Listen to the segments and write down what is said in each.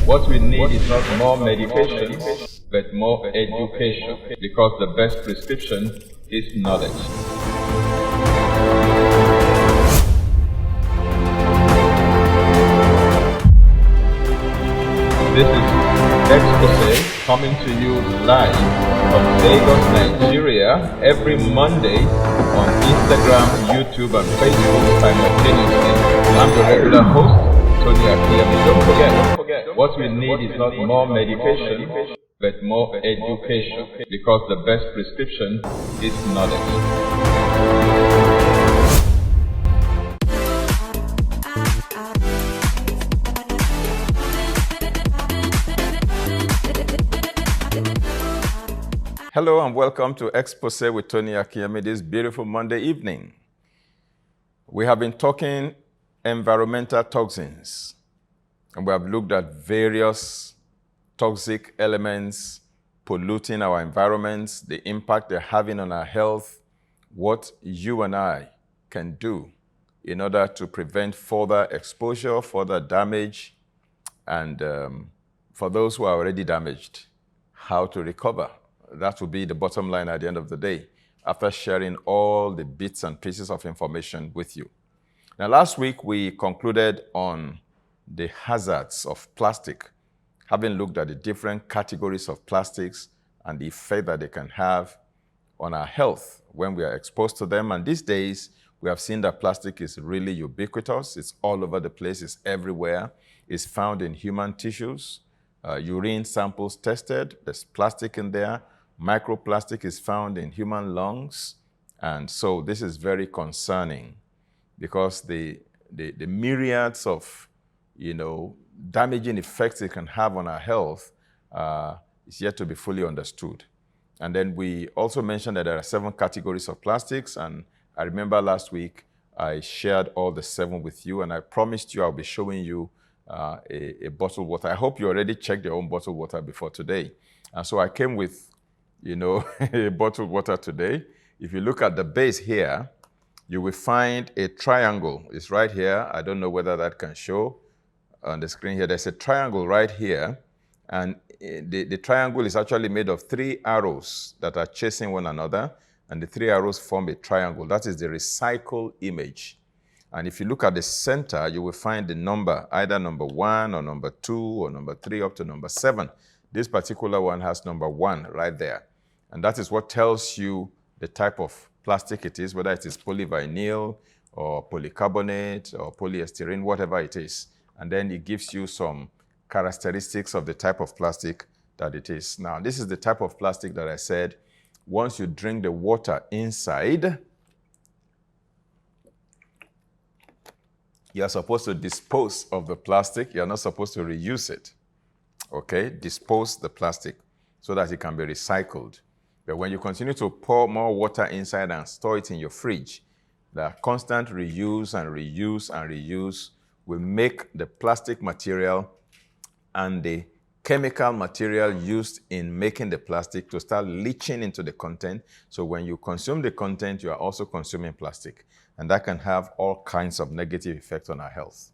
What we need is not more medication, but more education, because the best prescription is knowledge. This is Exposé coming to you live from Lagos, Nigeria, every Monday on Instagram, YouTube, and Facebook simultaneously. I'm the regular host, Tony Akinyemi. Don't forget, what we need is not more medication, but more education, because the best prescription is knowledge. Hello and welcome to Exposé with Tony Akinyemi this beautiful Monday evening. We have been talking environmental toxins, and we have looked at various toxic elements polluting our environments, the impact they're having on our health, what you and I can do in order to prevent further exposure, further damage, and for those who are already damaged, how to recover. That will be the bottom line at the end of the day, after sharing all the bits and pieces of information with you. Now, last week we concluded on the hazards of plastic, having looked at the different categories of plastics and the effect that they can have on our health when we are exposed to them. And these days, we have seen that plastic is really ubiquitous. It's all over the place. It's everywhere. It's found in human tissues. Urine samples tested, there's plastic in there. Microplastic is found in human lungs. And so this is very concerning because the myriads of, damaging effects it can have on our health is yet to be fully understood. And then we also mentioned that there are 7 categories of plastics. And I remember last week I shared all the 7 with you, and I promised you I'll be showing you a bottled water. I hope you already checked your own bottled water before today. And so I came with, a bottled water today. If you look at the base here, you will find a triangle. It's right here. I don't know whether that can show on the screen here. There's a triangle right here. And the triangle is actually made of 3 arrows that are chasing one another. And the 3 arrows form a triangle. That is the recycle image. And if you look at the center, you will find the number, either number 1 or number 2 or number 3 up to number 7. This particular one has number 1 right there. And that is what tells you the type of plastic it is, whether it is polyvinyl or polycarbonate or polyestyrene, whatever it is. And then it gives you some characteristics of the type of plastic that it is. Now, this is the type of plastic that I said, once you drink the water inside, you're supposed to dispose of the plastic. You're not supposed to reuse it. Okay? Dispose the plastic so that it can be recycled. But when you continue to pour more water inside and store it in your fridge, the constant reuse and reuse and reuse will make the plastic material and the chemical material used in making the plastic to start leaching into the content. So when you consume the content, you are also consuming plastic. And that can have all kinds of negative effects on our health.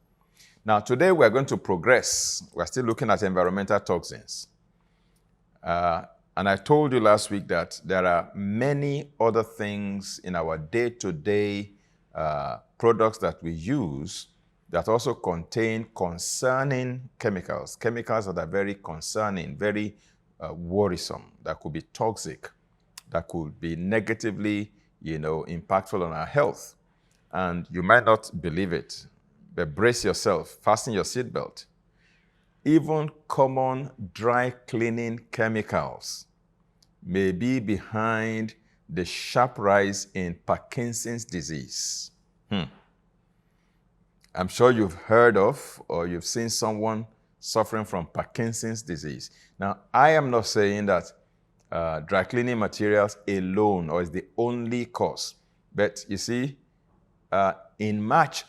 Now, today we're going to progress. We're still looking at environmental toxins. And I told you last week that there are many other things in our day-to-day products that we use that also contain concerning chemicals that are very concerning, very worrisome, that could be toxic, that could be negatively, impactful on our health. And you might not believe it, but brace yourself, fasten your seatbelt. Even common dry cleaning chemicals may be behind the sharp rise in Parkinson's disease. I'm sure you've heard of or you've seen someone suffering from Parkinson's disease. Now, I am not saying that dry cleaning materials alone or is the only cause. But you see, in March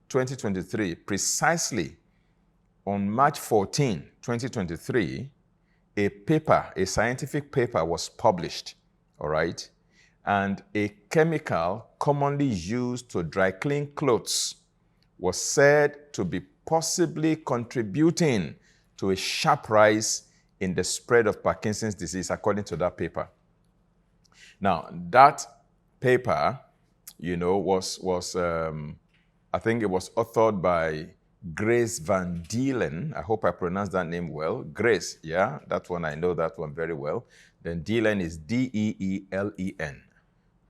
2023, precisely on March 14, 2023, a scientific paper was published, all right? And a chemical commonly used to dry clean clothes was said to be possibly contributing to a sharp rise in the spread of Parkinson's disease, according to that paper. Now, that paper, I think it was authored by Grace Van Deelen. I hope I pronounced that name well. Grace, yeah, that one, I know that one very well. Then Deelen is Deelen.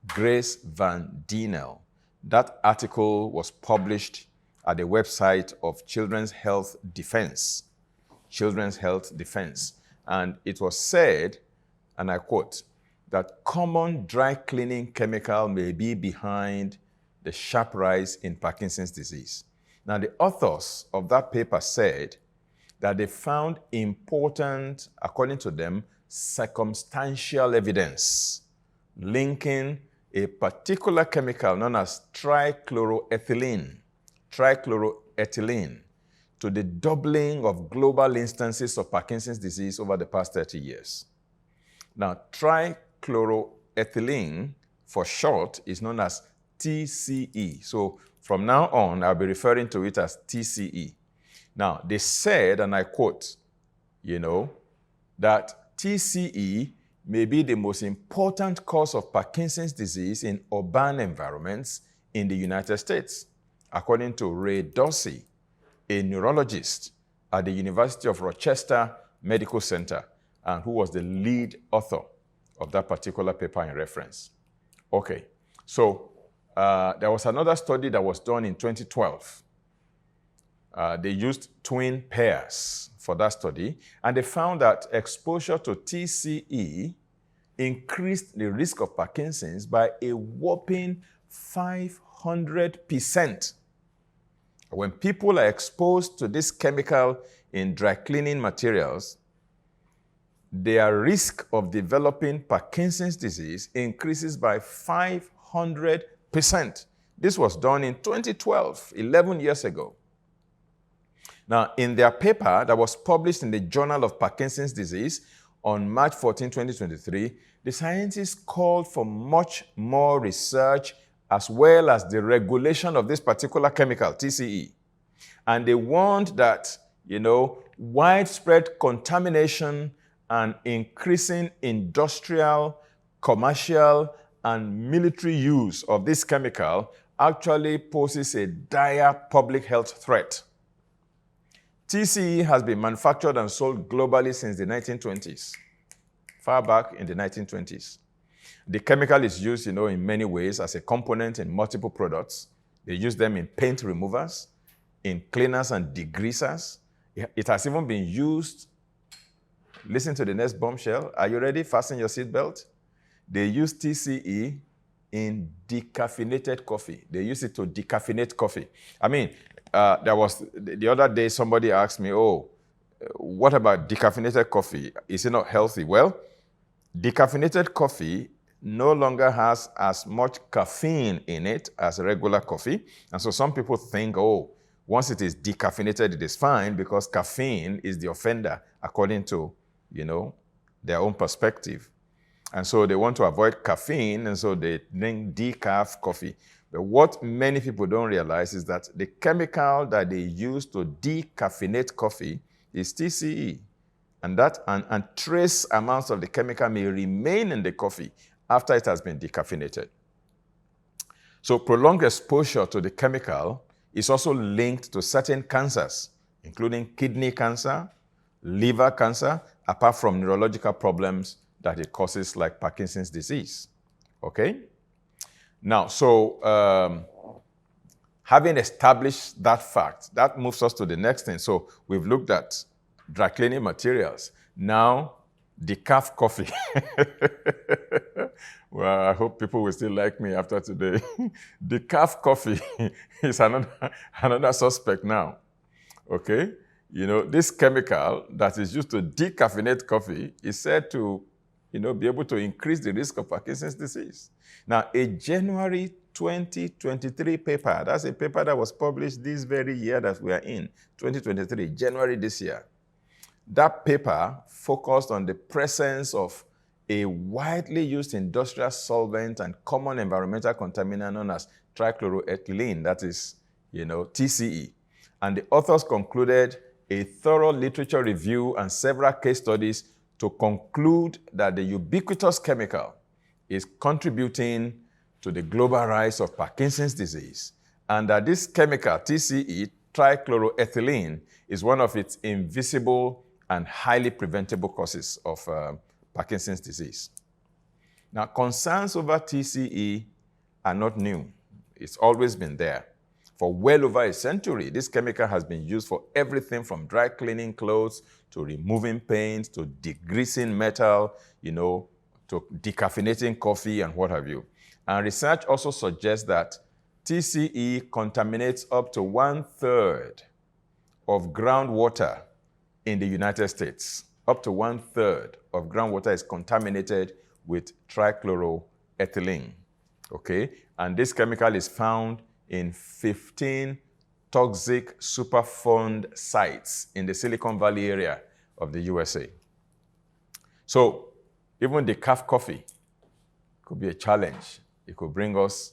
Grace Van Deenel. That article was published at the website of Children's Health Defense. Children's Health Defense. And it was said, and I quote, that common dry cleaning chemical may be behind the sharp rise in Parkinson's disease. Now, the authors of that paper said that they found important, according to them, circumstantial evidence linking a particular chemical known as trichloroethylene to the doubling of global instances of Parkinson's disease over the past 30 years. Now, trichloroethylene, for short, is known as TCE. So from now on, I'll be referring to it as TCE. Now, they said, and I quote, that TCE may be the most important cause of Parkinson's disease in urban environments in the United States, according to Ray Dorsey, a neurologist at the University of Rochester Medical Center, and who was the lead author of that particular paper in reference. Okay, so there was another study that was done in 2012. They used twin pairs for that study, and they found that exposure to TCE increased the risk of Parkinson's by a whopping 500%. When people are exposed to this chemical in dry cleaning materials, their risk of developing Parkinson's disease increases by 500%. This was done in 2012, 11 years ago. Now, in their paper that was published in the Journal of Parkinson's Disease on March 14, 2023, the scientists called for much more research as well as the regulation of this particular chemical, TCE. And they warned that, widespread contamination and increasing industrial, commercial, and military use of this chemical actually poses a dire public health threat. TCE has been manufactured and sold globally since the 1920s, far back in the 1920s. The chemical is used, in many ways as a component in multiple products. They use them in paint removers, in cleaners and degreasers. It has even been used. Listen to the next bombshell. Are you ready? Fasten your seatbelt. They use TCE in decaffeinated coffee. They use it to decaffeinate coffee. I mean, there was the other day somebody asked me, what about decaffeinated coffee? Is it not healthy? Well, decaffeinated coffee no longer has as much caffeine in it as regular coffee. And so some people think, once it is decaffeinated, it is fine because caffeine is the offender, according to, their own perspective. And so they want to avoid caffeine, and so they drink decaf coffee. But what many people don't realize is that the chemical that they use to decaffeinate coffee is TCE. And trace amounts of the chemical may remain in the coffee after it has been decaffeinated. So prolonged exposure to the chemical is also linked to certain cancers, including kidney cancer, liver cancer, apart from neurological problems that it causes, like Parkinson's disease. Okay? Now, so having established that fact, that moves us to the next thing. So we've looked at dry cleaning materials. Now, decaf coffee. Well, I hope people will still like me after today. Decaf coffee is another suspect now. Okay? This chemical that is used to decaffeinate coffee is said to, be able to increase the risk of Parkinson's disease. Now, a January 2023 paper, that's a paper that was published this very year that we are in, 2023, January this year. That paper focused on the presence of a widely used industrial solvent and common environmental contaminant known as trichloroethylene, that is, TCE. And the authors concluded a thorough literature review and several case studies to conclude that the ubiquitous chemical is contributing to the global rise of Parkinson's disease, and that this chemical, TCE, trichloroethylene, is one of its invisible and highly preventable causes of Parkinson's disease. Now, concerns over TCE are not new. It's always been there. For well over a century, this chemical has been used for everything from dry cleaning clothes to removing paint to degreasing metal, to decaffeinating coffee and what have you. And research also suggests that TCE contaminates up to 1/3 of groundwater in the United States. Up to 1/3 of groundwater is contaminated with trichloroethylene, okay? And this chemical is found in 15 toxic Superfund sites in the Silicon Valley area of the USA. So even Decaf coffee could be a challenge. It could bring us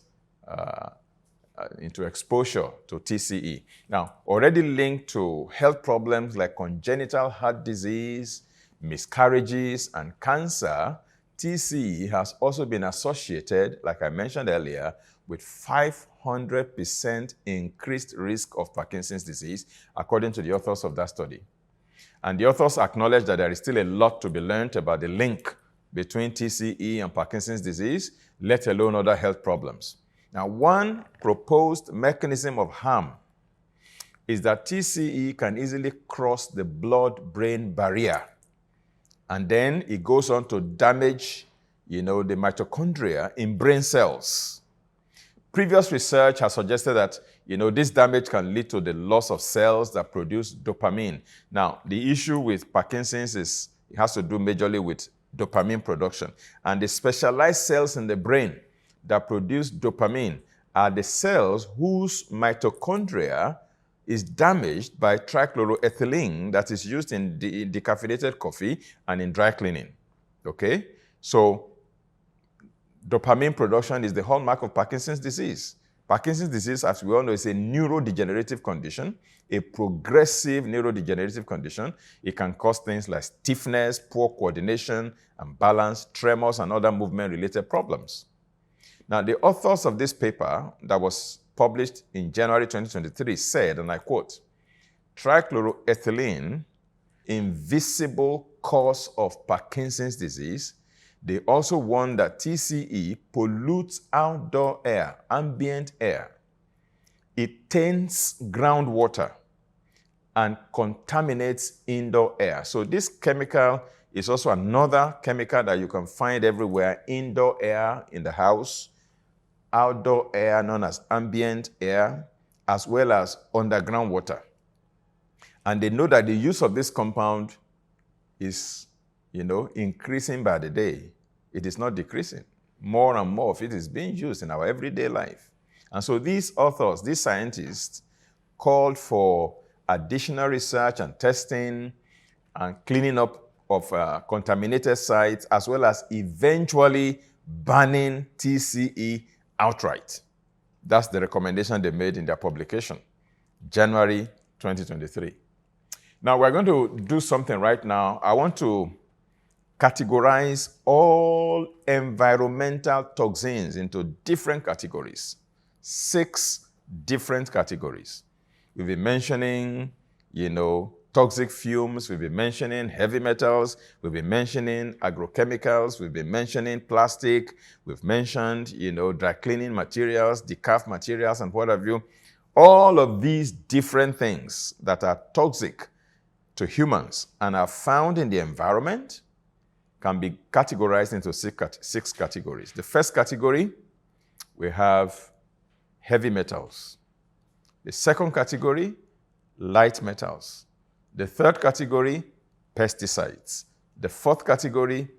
into exposure to TCE. Now, already linked to health problems like congenital heart disease, miscarriages, and cancer, TCE has also been associated, like I mentioned earlier, with 500% increased risk of Parkinson's disease, according to the authors of that study. And the authors acknowledge that there is still a lot to be learned about the link between TCE and Parkinson's disease, let alone other health problems. Now, one proposed mechanism of harm is that TCE can easily cross the blood-brain barrier, and then it goes on to damage, the mitochondria in brain cells. Previous research has suggested that, this damage can lead to the loss of cells that produce dopamine. Now, the issue with Parkinson's is it has to do majorly with dopamine production. And the specialized cells in the brain that produce dopamine are the cells whose mitochondria is damaged by trichloroethylene that is used in decaffeinated coffee and in dry cleaning, okay? So dopamine production is the hallmark of Parkinson's disease. Parkinson's disease, as we all know, is a neurodegenerative condition, a progressive neurodegenerative condition. It can cause things like stiffness, poor coordination and balance, tremors, and other movement-related problems. Now, the authors of this paper that was published in January 2023 said, and I quote, "Trichloroethylene, invisible cause of Parkinson's disease." They also warned that TCE pollutes outdoor air, ambient air. It taints groundwater and contaminates indoor air. So this chemical is also another chemical that you can find everywhere: indoor air in the house, outdoor air known as ambient air, as well as underground water. And they know that the use of this compound is, increasing by the day. It is not decreasing. More and more of it is being used in our everyday life. And so these authors, these scientists, called for additional research and testing and cleaning up of contaminated sites, as well as eventually banning TCE outright. That's the recommendation they made in their publication, January 2023. Now, we're going to do something right now. I want to categorize all environmental toxins into different categories, 6 different categories. We'll be mentioning, toxic fumes, we'll be mentioning heavy metals, we'll be mentioning agrochemicals, we'll be mentioning plastic, we've mentioned, dry cleaning materials, decaf materials, and what have you. All of these different things that are toxic to humans and are found in the environment can be categorized into 6 categories. The first category, we have heavy metals. The second category, light metals. The third category, pesticides. The fourth category,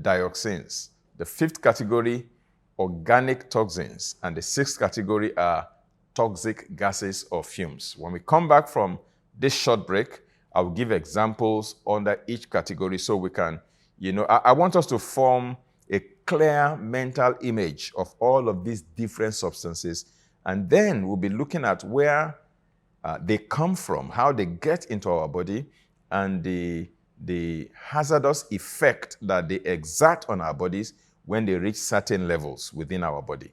dioxins. The fifth category, organic toxins. And the sixth category are toxic gases or fumes. When we come back from this short break, I will give examples under each category so we can, I want us to form a clear mental image of all of these different substances. And then we'll be looking at where they come from, how they get into our body, and the hazardous effect that they exert on our bodies when they reach certain levels within our body.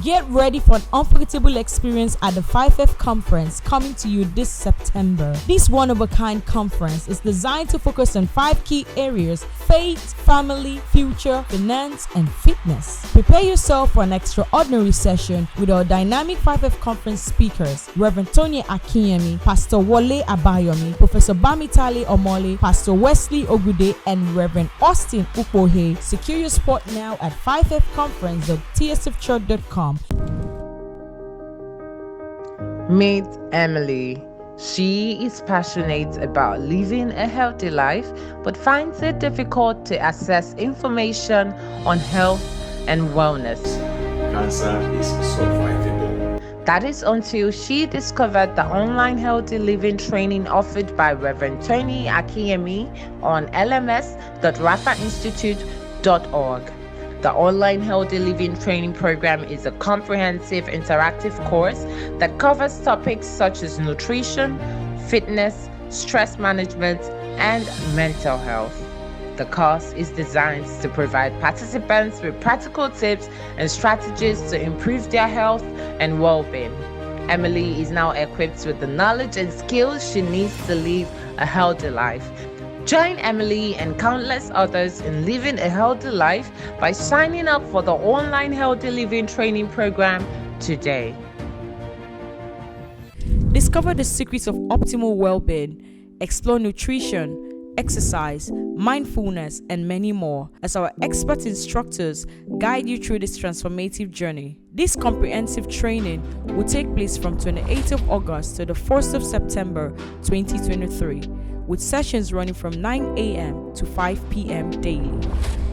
Get ready for an unforgettable experience at the 5F conference coming to you this September. This one-of-a-kind conference is designed to focus on 5 key areas: faith, family, future, finance, and fitness. Prepare yourself for an extraordinary session with our dynamic 5F conference speakers, Reverend Tony Akinyemi, Pastor Wole Abayomi, Professor Bamitale Omole, Pastor Wesley Ogude, and Reverend Austin Ukpohe. Secure your spot now at 5fconference.tsfchurch.com. Meet Emily. She is passionate about living a healthy life, but finds it difficult to access information on health and wellness. Cancer is survivable. That is until she discovered the online healthy living training offered by Reverend Tony Akinyemi on lms.rafainstitute.org. The online healthy living training program is a comprehensive interactive course that covers topics such as nutrition, fitness, stress management, and mental health. The course is designed to provide participants with practical tips and strategies to improve their health and well-being. Emily is now equipped with the knowledge and skills she needs to live a healthy life. Join Emily and countless others in living a healthy life by signing up for the online healthy living training program today. Discover the secrets of optimal well-being, explore nutrition, exercise, mindfulness, and many more as our expert instructors guide you through this transformative journey. This comprehensive training will take place from 28th of August to the 1st of September 2023, with sessions running from 9 a.m. to 5 p.m. daily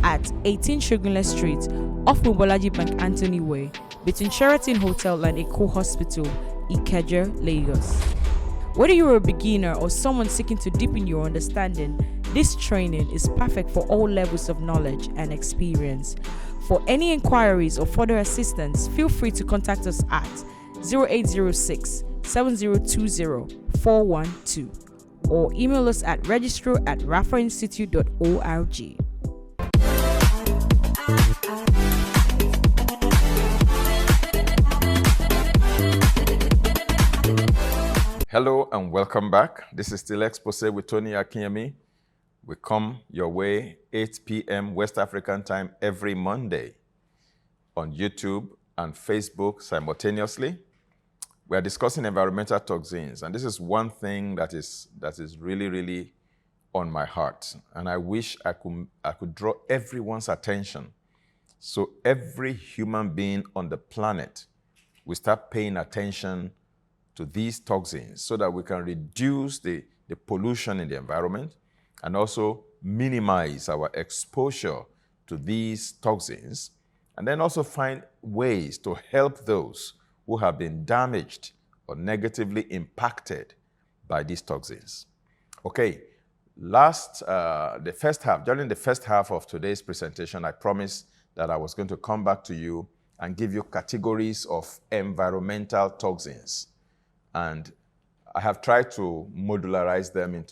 at 18 Shogunle Street, off Mobolaji Bank Anthony Way, between Sheraton Hotel and Eko Hospital, Ikeja, Lagos. Whether you're a beginner or someone seeking to deepen your understanding, this training is perfect for all levels of knowledge and experience. For any inquiries or further assistance, feel free to contact us at 0806 7020 412 or email us at registrar@rafainstitute.org. Hello and welcome back. This is still Exposé with Tony Akinyemi. We come your way 8 p.m. West African time every Monday on YouTube and Facebook simultaneously. We are discussing environmental toxins, and this is one thing that is really, really on my heart. And I wish I could draw everyone's attention so every human being on the planet will start paying attention to these toxins so that we can reduce the pollution in the environment and also minimize our exposure to these toxins, and then also find ways to help those who have been damaged or negatively impacted by these toxins. Okay, during the first half of today's presentation, I promised that I was going to come back to you and give you categories of environmental toxins. And I have tried to modularize them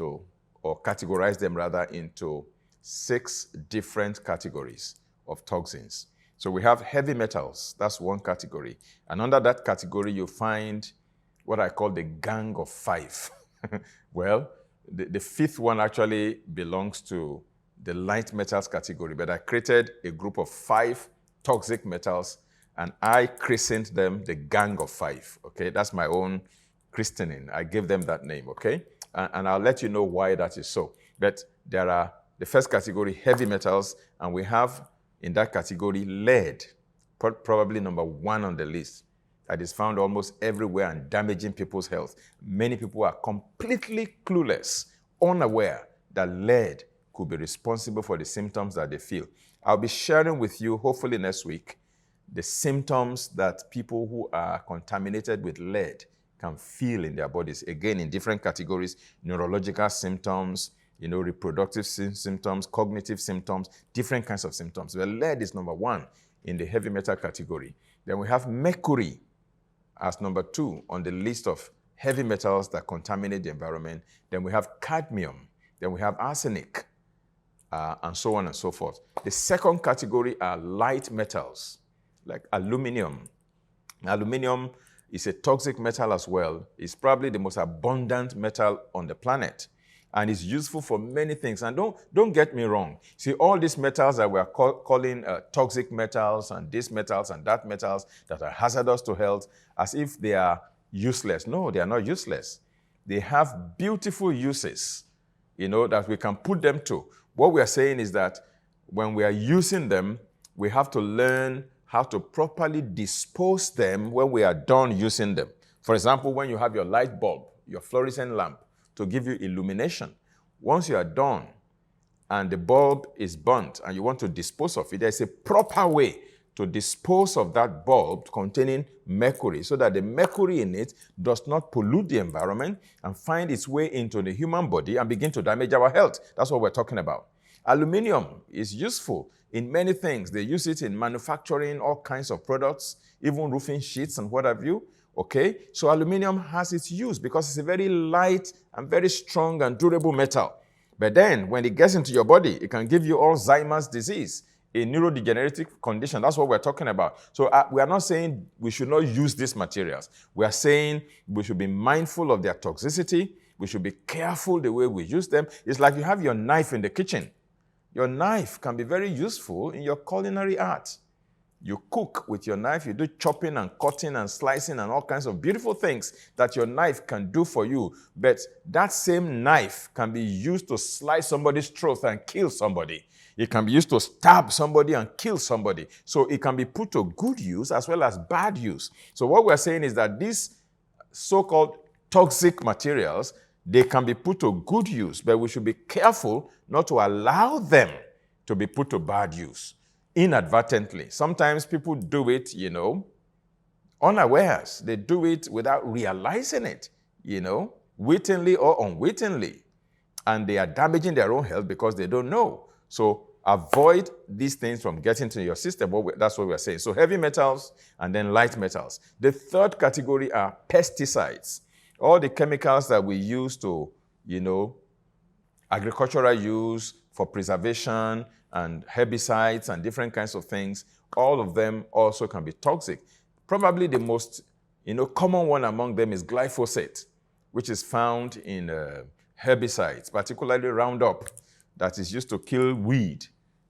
or categorize them rather into 6 different categories of toxins. So we have heavy metals, that's one category. And under that category, you find what I call the gang of 5. Well, the 5th one actually belongs to the light metals category, but I created a group of 5 toxic metals and I christened them the gang of 5, okay? That's my own christening. I gave them that name, okay? And I'll let you know why that is so. But there are the first category, heavy metals, and we have in that category lead, probably number 1 on the list, that is found almost everywhere and damaging people's health. Many people are completely clueless, unaware that lead could be responsible for the symptoms that they feel. I'll be sharing with you, hopefully next week, the symptoms that people who are contaminated with lead can feel in their bodies. Again, in different categories: neurological symptoms, reproductive symptoms, cognitive symptoms, different kinds of symptoms. Well, lead is number 1 in the heavy metal category. Then we have mercury as number 2 on the list of heavy metals that contaminate the environment. Then we have cadmium. Then we have arsenic, and so on and so forth. The second category are light metals, like aluminum. Aluminum is a toxic metal as well. It's probably the most abundant metal on the planet, and it's useful for many things. And don't get me wrong. See, all these metals that we are calling toxic metals and these metals and that metals that are hazardous to health, as if they are useless. No, they are not useless. They have beautiful uses, that we can put them to. What we are saying is that when we are using them, we have to learn how to properly dispose them when we are done using them. For example, when you have your light bulb, your fluorescent lamp, to give you illumination, once you are done and the bulb is burnt and you want to dispose of it, there's a proper way to dispose of that bulb containing mercury so that the mercury in it does not pollute the environment and find its way into the human body and begin to damage our health. That's what we're talking about. Aluminium is useful in many things. They use it in manufacturing all kinds of products, even roofing sheets and what have you. Okay? So aluminium has its use because it's a very light and very strong and durable metal. But then when it gets into your body, it can give you Alzheimer's disease, a neurodegenerative condition. That's what we're talking about. So we are not saying we should not use these materials. We are saying we should be mindful of their toxicity. We should be careful the way we use them. It's like you have your knife in the kitchen. Your knife can be very useful in your culinary art. You cook with your knife, you do chopping and cutting and slicing and all kinds of beautiful things that your knife can do for you. But that same knife can be used to slice somebody's throat and kill somebody. It can be used to stab somebody and kill somebody. So it can be put to good use as well as bad use. So what we're saying is that these so-called toxic materials, they can be put to good use, but we should be careful not to allow them to be put to bad use inadvertently. Sometimes people do it, unawares. They do it without realizing it, wittingly or unwittingly. And they are damaging their own health because they don't know. So avoid these things from getting to your system. That's what we're saying. So heavy metals and then light metals. The third category are pesticides. All the chemicals that we use to, agricultural use for preservation and herbicides and different kinds of things, all of them also can be toxic. Probably the most, common one among them is glyphosate, which is found in herbicides, particularly Roundup, that is used to kill weed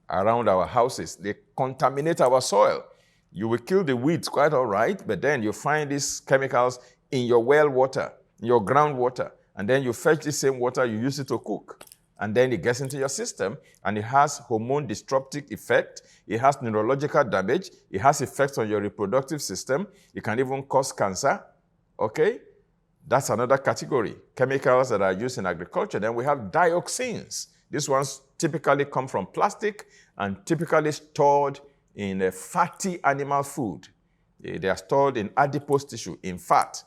around our houses. They contaminate our soil. You will kill the weeds quite all right, but then you find these chemicals in your well water, in your groundwater, and then you fetch the same water, you use it to cook. And then it gets into your system, and it has hormone disruptive effect. It has neurological damage. It has effects on your reproductive system. It can even cause cancer. Okay? That's another category. Chemicals that are used in agriculture. Then we have dioxins. These ones typically come from plastic and typically stored in fatty animal food. They are stored in adipose tissue, in fat.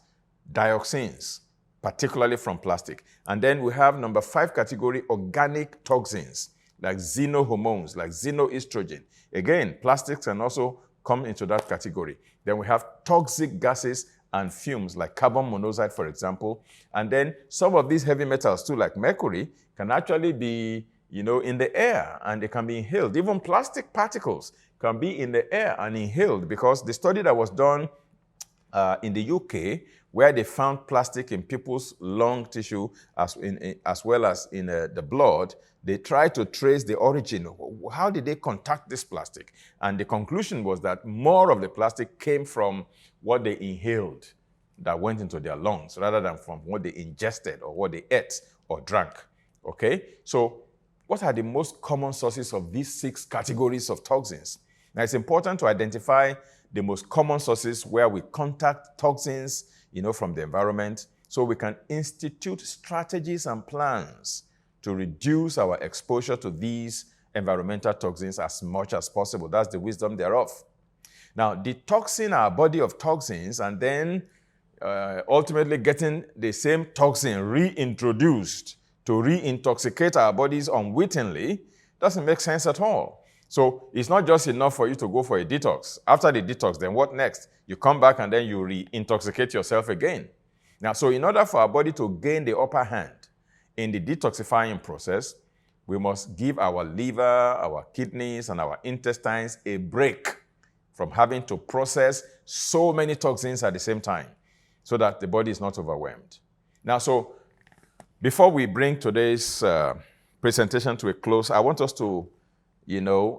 Dioxins, particularly from plastic. And then we have number 5 category, organic toxins, like xenohormones, like xenoestrogen. Again, plastics can also come into that category. Then we have toxic gases and fumes, like carbon monoxide, for example. And then some of these heavy metals too, like mercury, can actually be, in the air, and they can be inhaled. Even plastic particles can be in the air and inhaled, because the study that was done in the UK, where they found plastic in people's lung tissue as well as in the blood, they tried to trace the origin. How did they contact this plastic? And the conclusion was that more of the plastic came from what they inhaled that went into their lungs rather than from what they ingested or what they ate or drank. Okay? So what are the most common sources of these 6 categories of toxins? Now, it's important to identify the most common sources where we contact toxins, from the environment, so we can institute strategies and plans to reduce our exposure to these environmental toxins as much as possible. That's the wisdom thereof. Now, detoxing our body of toxins and then ultimately getting the same toxin reintroduced to reintoxicate our bodies unwittingly doesn't make sense at all. So it's not just enough for you to go for a detox. After the detox, then what next? You come back and then you re-intoxicate yourself again. Now, so in order for our body to gain the upper hand in the detoxifying process, we must give our liver, our kidneys, and our intestines a break from having to process so many toxins at the same time so that the body is not overwhelmed. Now, so before we bring today's presentation to a close, I want us to,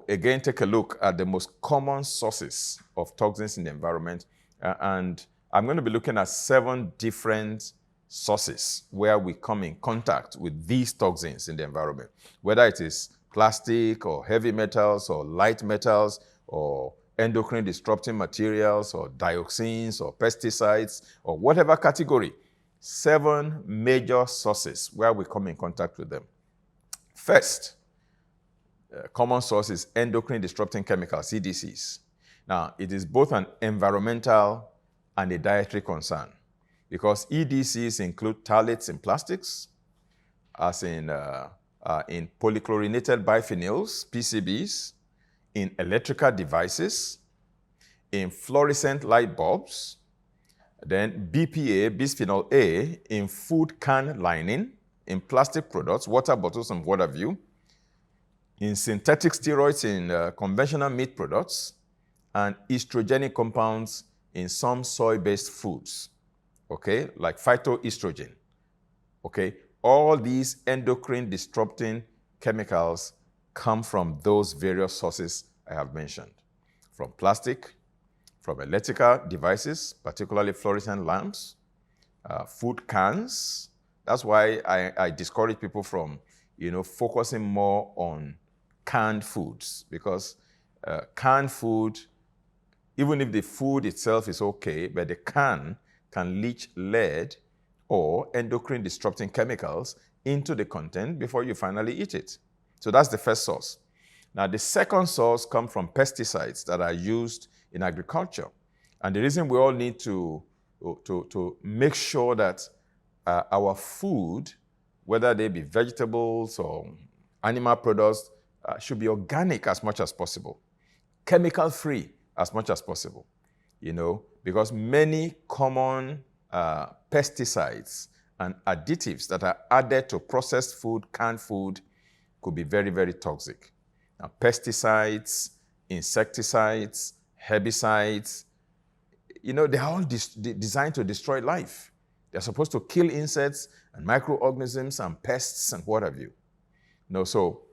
again take a look at the most common sources of toxins in the environment. And I'm going to be looking at 7 different sources where we come in contact with these toxins in the environment, whether it is plastic or heavy metals or light metals or endocrine disrupting materials or dioxins or pesticides or whatever category. 7 major sources where we come in contact with them. First, common source is endocrine disrupting chemicals, EDCs. Now, it is both an environmental and a dietary concern because EDCs include phthalates in plastics, as in polychlorinated biphenyls, PCBs, in electrical devices, in fluorescent light bulbs, then BPA, bisphenol A, in food can lining, in plastic products, water bottles and what have you, in synthetic steroids in conventional meat products, and estrogenic compounds in some soy-based foods, okay, like phytoestrogen, okay? All these endocrine disrupting chemicals come from those various sources I have mentioned, from plastic, from electrical devices, particularly fluorescent lamps, food cans. That's why I discourage people from, focusing more on canned foods, because canned food, even if the food itself is okay, but the can leach lead or endocrine disrupting chemicals into the content before you finally eat it. So that's the first source. Now, the second source comes from pesticides that are used in agriculture. And the reason we all need to make sure that our food, whether they be vegetables or animal products, should be organic as much as possible, chemical-free as much as possible, because many common pesticides and additives that are added to processed food, canned food, could be very, very toxic. Now, pesticides, insecticides, herbicides, they're all designed to destroy life. They're supposed to kill insects and microorganisms and pests and what have you. So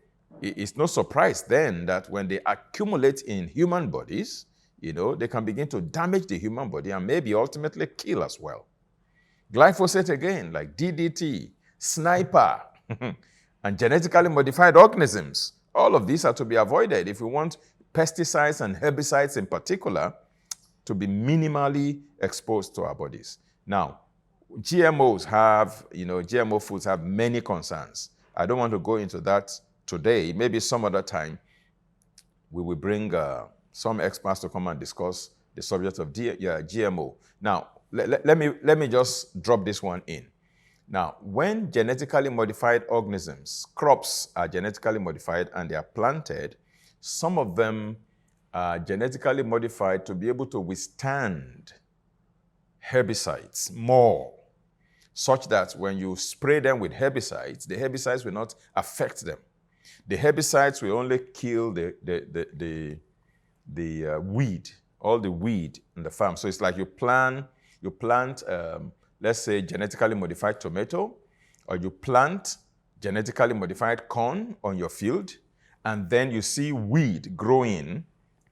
it's no surprise then that when they accumulate in human bodies, they can begin to damage the human body and maybe ultimately kill as well. Glyphosate again, like DDT, sniper, and genetically modified organisms. All of these are to be avoided if we want pesticides and herbicides in particular to be minimally exposed to our bodies. Now, GMO foods have many concerns. I don't want to go into that today. Maybe some other time we will bring some experts to come and discuss the subject of GMO. Now, let me just drop this one in. Now, when genetically modified organisms, crops are genetically modified and they are planted, some of them are genetically modified to be able to withstand herbicides more, such that when you spray them with herbicides, the herbicides will not affect them. The herbicides will only kill the weed, all the weed in the farm. So it's like you plant, let's say, genetically modified tomato, or you plant genetically modified corn on your field, and then you see weed growing,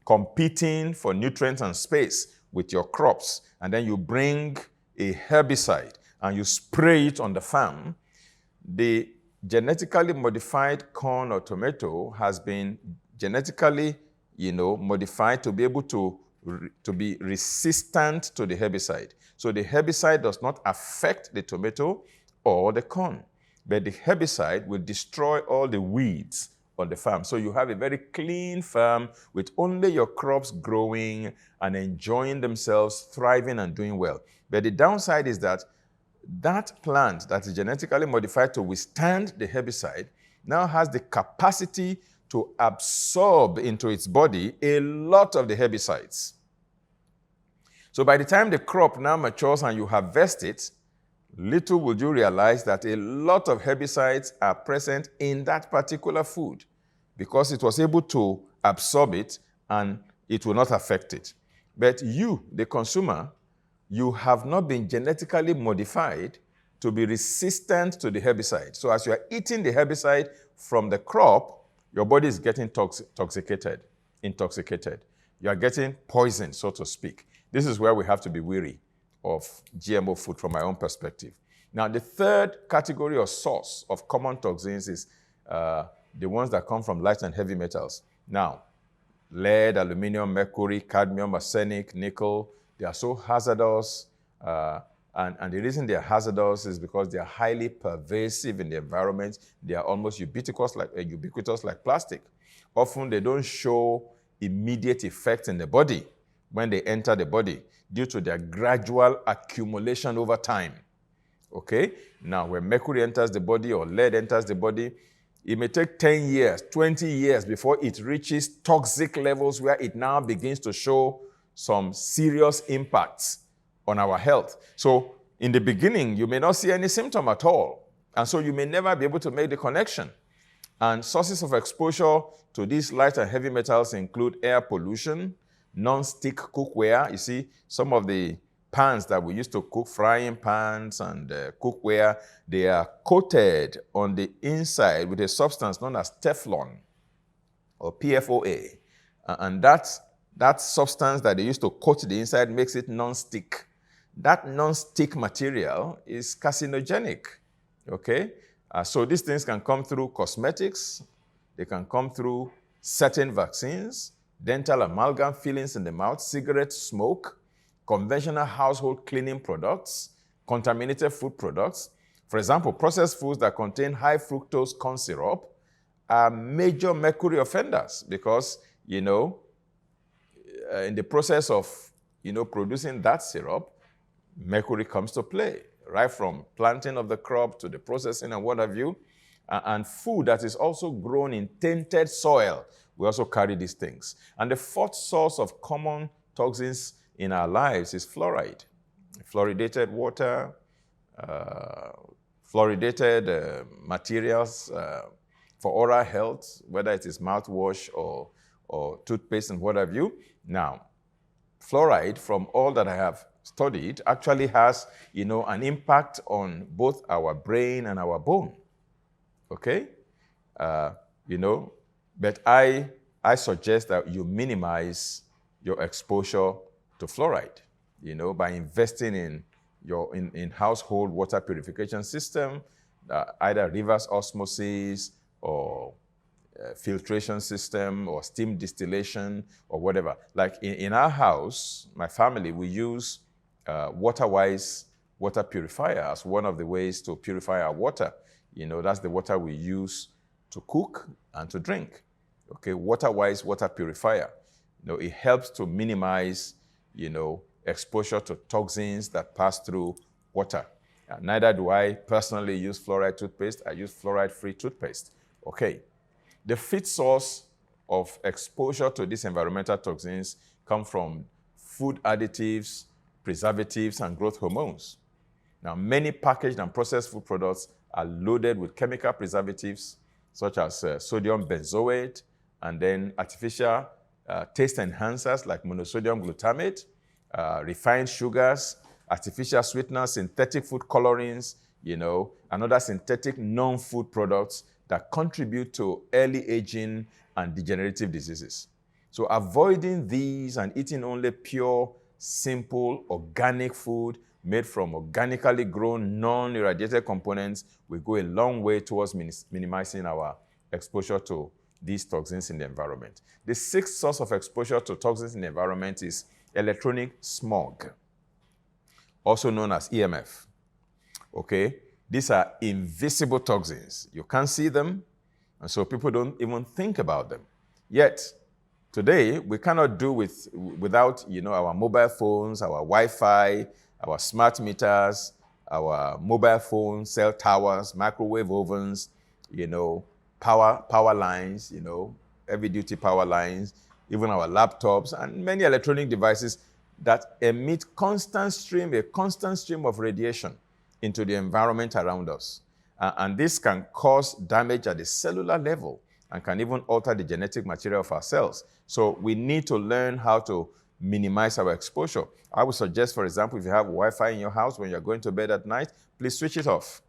competing for nutrients and space with your crops, and then you bring a herbicide and you spray it on the farm. The genetically modified corn or tomato has been genetically, modified to be able to be resistant to the herbicide. So the herbicide does not affect the tomato or the corn, but the herbicide will destroy all the weeds on the farm. So you have a very clean farm with only your crops growing and enjoying themselves, thriving and doing well. But the downside is that that plant that is genetically modified to withstand the herbicide now has the capacity to absorb into its body a lot of the herbicides. So by the time the crop now matures and you harvest it, little would you realize that a lot of herbicides are present in that particular food because it was able to absorb it and it will not affect it. But you, the consumer, you have not been genetically modified to be resistant to the herbicide. So as you are eating the herbicide from the crop, your body is getting intoxicated. You are getting poisoned, so to speak. This is where we have to be wary of GMO food from my own perspective. Now, the third category or source of common toxins is the ones that come from light and heavy metals. Now, lead, aluminum, mercury, cadmium, arsenic, nickel, they are so hazardous. And the reason they are hazardous is because they are highly pervasive in the environment. They are almost ubiquitous like plastic. Often they don't show immediate effect in the body when they enter the body due to their gradual accumulation over time. Okay? Now, when mercury enters the body or lead enters the body, it may take 10 years, 20 years before it reaches toxic levels where it now begins to show some serious impacts on our health. So in the beginning, you may not see any symptom at all. And so you may never be able to make the connection. And sources of exposure to these light and heavy metals include air pollution, non-stick cookware. You see, some of the pans that we used to cook, frying pans and cookware, they are coated on the inside with a substance known as Teflon or PFOA. And that substance that they used to coat the inside makes it non-stick. That non-stick material is carcinogenic, okay? So these things can come through cosmetics, they can come through certain vaccines, dental amalgam fillings in the mouth, cigarette smoke, conventional household cleaning products, contaminated food products. For example, processed foods that contain high fructose corn syrup are major mercury offenders because, in the process of, producing that syrup, mercury comes to play, right from planting of the crop to the processing and what have you. And food that is also grown in tainted soil, we also carry these things. And the fourth source of common toxins in our lives is fluoride. Fluoridated water, fluoridated materials for oral health, whether it is mouthwash or toothpaste and what have you. Now, fluoride, from all that I have studied, actually has, an impact on both our brain and our bone. Okay? But I suggest that you minimize your exposure to fluoride, by investing in your household water purification system, either reverse osmosis or filtration system or steam distillation or whatever. Like in our house, my family, we use WaterWise water purifier as one of the ways to purify our water. That's the water we use to cook and to drink. Okay, WaterWise water purifier. It helps to minimize, exposure to toxins that pass through water. Neither do I personally use fluoride toothpaste. I use fluoride-free toothpaste. Okay. The fifth source of exposure to these environmental toxins come from food additives, preservatives, and growth hormones. Now, many packaged and processed food products are loaded with chemical preservatives, such as sodium benzoate, and then artificial taste enhancers like monosodium glutamate, refined sugars, artificial sweeteners, synthetic food colorings, and other synthetic non-food products that contribute to early aging and degenerative diseases. So avoiding these and eating only pure, simple, organic food made from organically grown, non-irradiated components will go a long way towards minimizing our exposure to these toxins in the environment. The sixth source of exposure to toxins in the environment is electronic smog, also known as EMF. Okay? These are invisible toxins. You can't see them, and so people don't even think about them. Yet, today, we cannot do without our mobile phones, our Wi-Fi, our smart meters, our mobile phones, cell towers, microwave ovens, power lines, heavy-duty power lines, even our laptops, and many electronic devices that emit a constant stream of radiation into the environment around us. And this can cause damage at the cellular level and can even alter the genetic material of our cells. So we need to learn how to minimize our exposure. I would suggest, for example, if you have Wi-Fi in your house when you're going to bed at night, please switch it off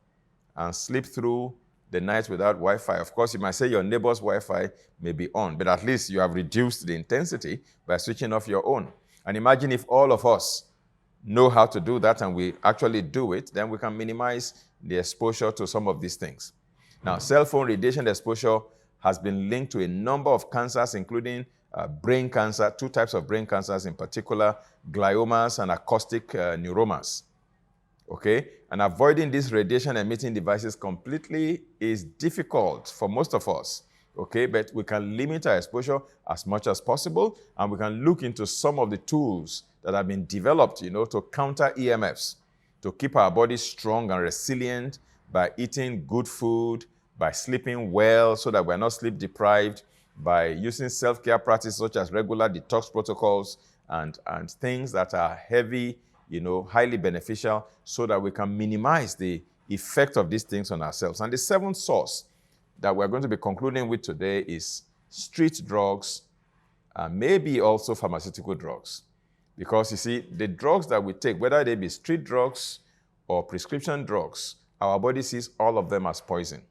and sleep through the night without Wi-Fi. Of course, you might say your neighbor's Wi-Fi may be on, but at least you have reduced the intensity by switching off your own. And imagine if all of us know how to do that and we actually do it, then we can minimize the exposure to some of these things. Now, cell phone radiation exposure has been linked to a number of cancers, including brain cancer, 2 types of brain cancers in particular, gliomas and acoustic neuromas. Okay? And avoiding these radiation-emitting devices completely is difficult for most of us. Okay? But we can limit our exposure as much as possible, and we can look into some of the tools that have been developed, to counter EMFs, to keep our bodies strong and resilient by eating good food, by sleeping well so that we're not sleep deprived, by using self-care practices such as regular detox protocols and things that are heavy, highly beneficial, so that we can minimize the effect of these things on ourselves. And the 7th source that we're going to be concluding with today is street drugs, maybe also pharmaceutical drugs. Because you see, the drugs that we take, whether they be street drugs or prescription drugs, our body sees all of them as poison.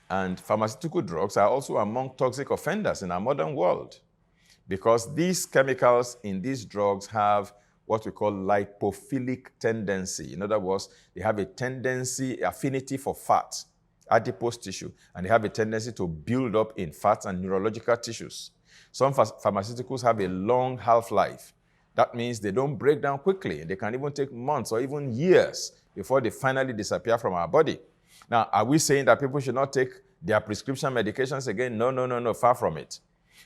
And pharmaceutical drugs are also among toxic offenders in our modern world, because these chemicals in these drugs have what we call lipophilic tendency. In other words, they have a affinity for fat, adipose tissue, and they have a tendency to build up in fats and neurological tissues. Some pharmaceuticals have a long half-life. That means they don't break down quickly. They can even take months or even years before they finally disappear from our body. Now, are we saying that people should not take their prescription medications again? No, far from it.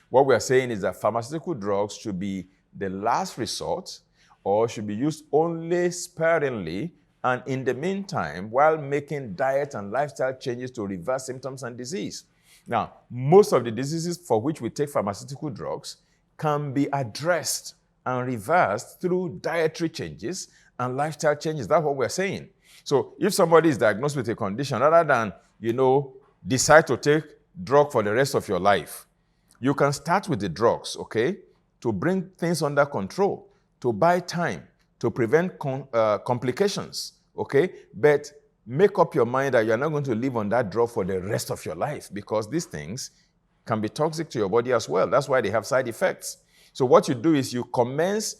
What we are saying is that pharmaceutical drugs should be the last resort or should be used only sparingly and in the meantime while making diet and lifestyle changes to reverse symptoms and disease. Now, most of the diseases for which we take pharmaceutical drugs can be addressed and reversed through dietary changes and lifestyle changes. That's what we're saying. So if somebody is diagnosed with a condition, rather than, decide to take drug for the rest of your life, you can start with the drugs, okay, to bring things under control, to buy time, to prevent complications, okay? But make up your mind that you're not going to live on that drug for the rest of your life, because these things can be toxic to your body as well. That's why they have side effects. So what you do is you commence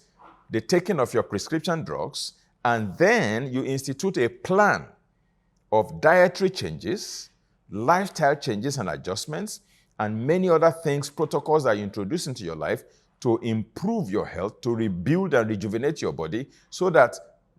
the taking of your prescription drugs, and then you institute a plan of dietary changes, lifestyle changes and adjustments, and many other things, protocols that you introduce into your life to improve your health, to rebuild and rejuvenate your body, so that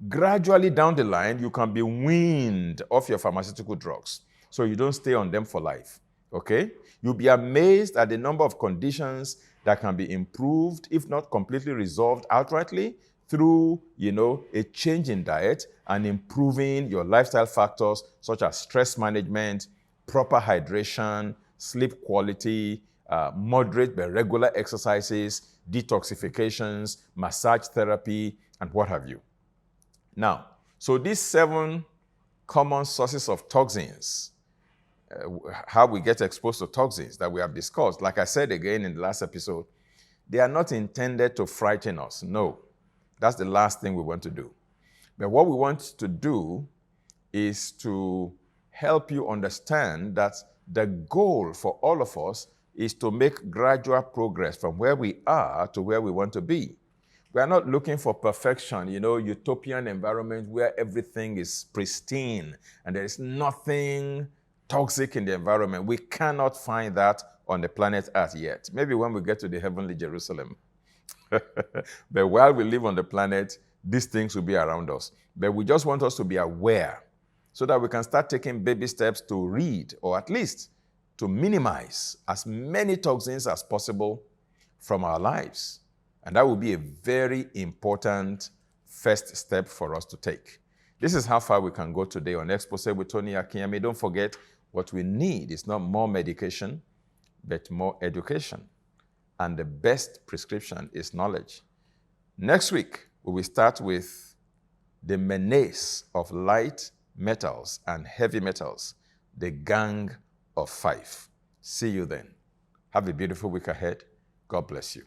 gradually down the line, you can be weaned off your pharmaceutical drugs, so you don't stay on them for life, okay? You'll be amazed at the number of conditions that can be improved, if not completely resolved outrightly, through, a change in diet and improving your lifestyle factors such as stress management, proper hydration, sleep quality, moderate but regular exercises, detoxifications, massage therapy, and what have you. Now, so these 7 common sources of toxins, how we get exposed to toxins that we have discussed, like I said again in the last episode, they are not intended to frighten us. No, that's the last thing we want to do. But what we want to do is to help you understand that the goal for all of us is to make gradual progress from where we are to where we want to be. We are not looking for perfection, utopian environment where everything is pristine and there is nothing toxic in the environment. We cannot find that on the planet Earth yet. Maybe when we get to the heavenly Jerusalem. But while we live on the planet, these things will be around us. But we just want us to be aware so that we can start taking baby steps to read, or at least to minimize as many toxins as possible from our lives. And that will be a very important first step for us to take. This is how far we can go today on Exposé with Tony Akinyemi. Don't forget, What we need is not more medication, but more education. And the best prescription is knowledge. Next week, we will start with the menace of light metals and heavy metals, the gang of 5. See you then. Have a beautiful week ahead. God bless you.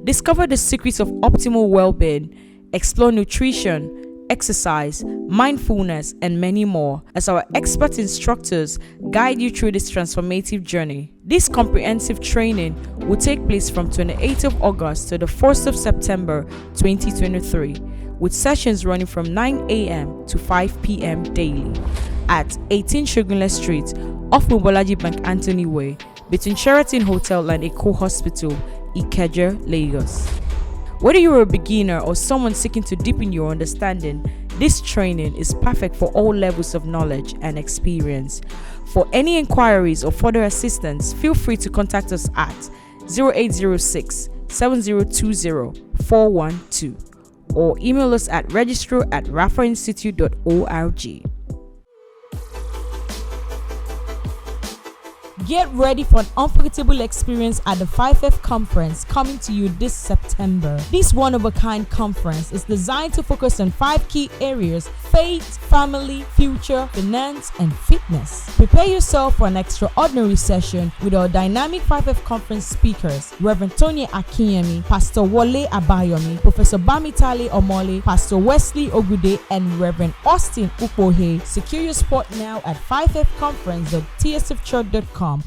Discover the secrets of optimal well-being, explore nutrition, exercise, mindfulness, and many more as our expert instructors guide you through this transformative journey. This comprehensive training will take place from 28th of August to the 1st of September 2023, with sessions running from 9 a.m. to 5 p.m. daily at 18 Shogunle Street, off Mobolaji Bank Anthony Way, between Sheraton Hotel and Eko Hospital, Ikeja, Lagos. Whether you're a beginner or someone seeking to deepen your understanding, this training is perfect for all levels of knowledge and experience. For any inquiries or further assistance, feel free to contact us at 0806 7020 412 or email us at registrar@rafainstitute.org. Get ready for an unforgettable experience at the 5F Conference coming to you this September. This one-of-a-kind conference is designed to focus on 5 key areas: faith, family, future, finance, and fitness. Prepare yourself for an extraordinary session with our dynamic 5F Conference speakers, Reverend Tony Akinyemi, Pastor Wole Abayomi, Professor Bamitale Omole, Pastor Wesley Ogude, and Reverend Austin Upohe. Secure your spot now at 5fconference.tsfchurch.com.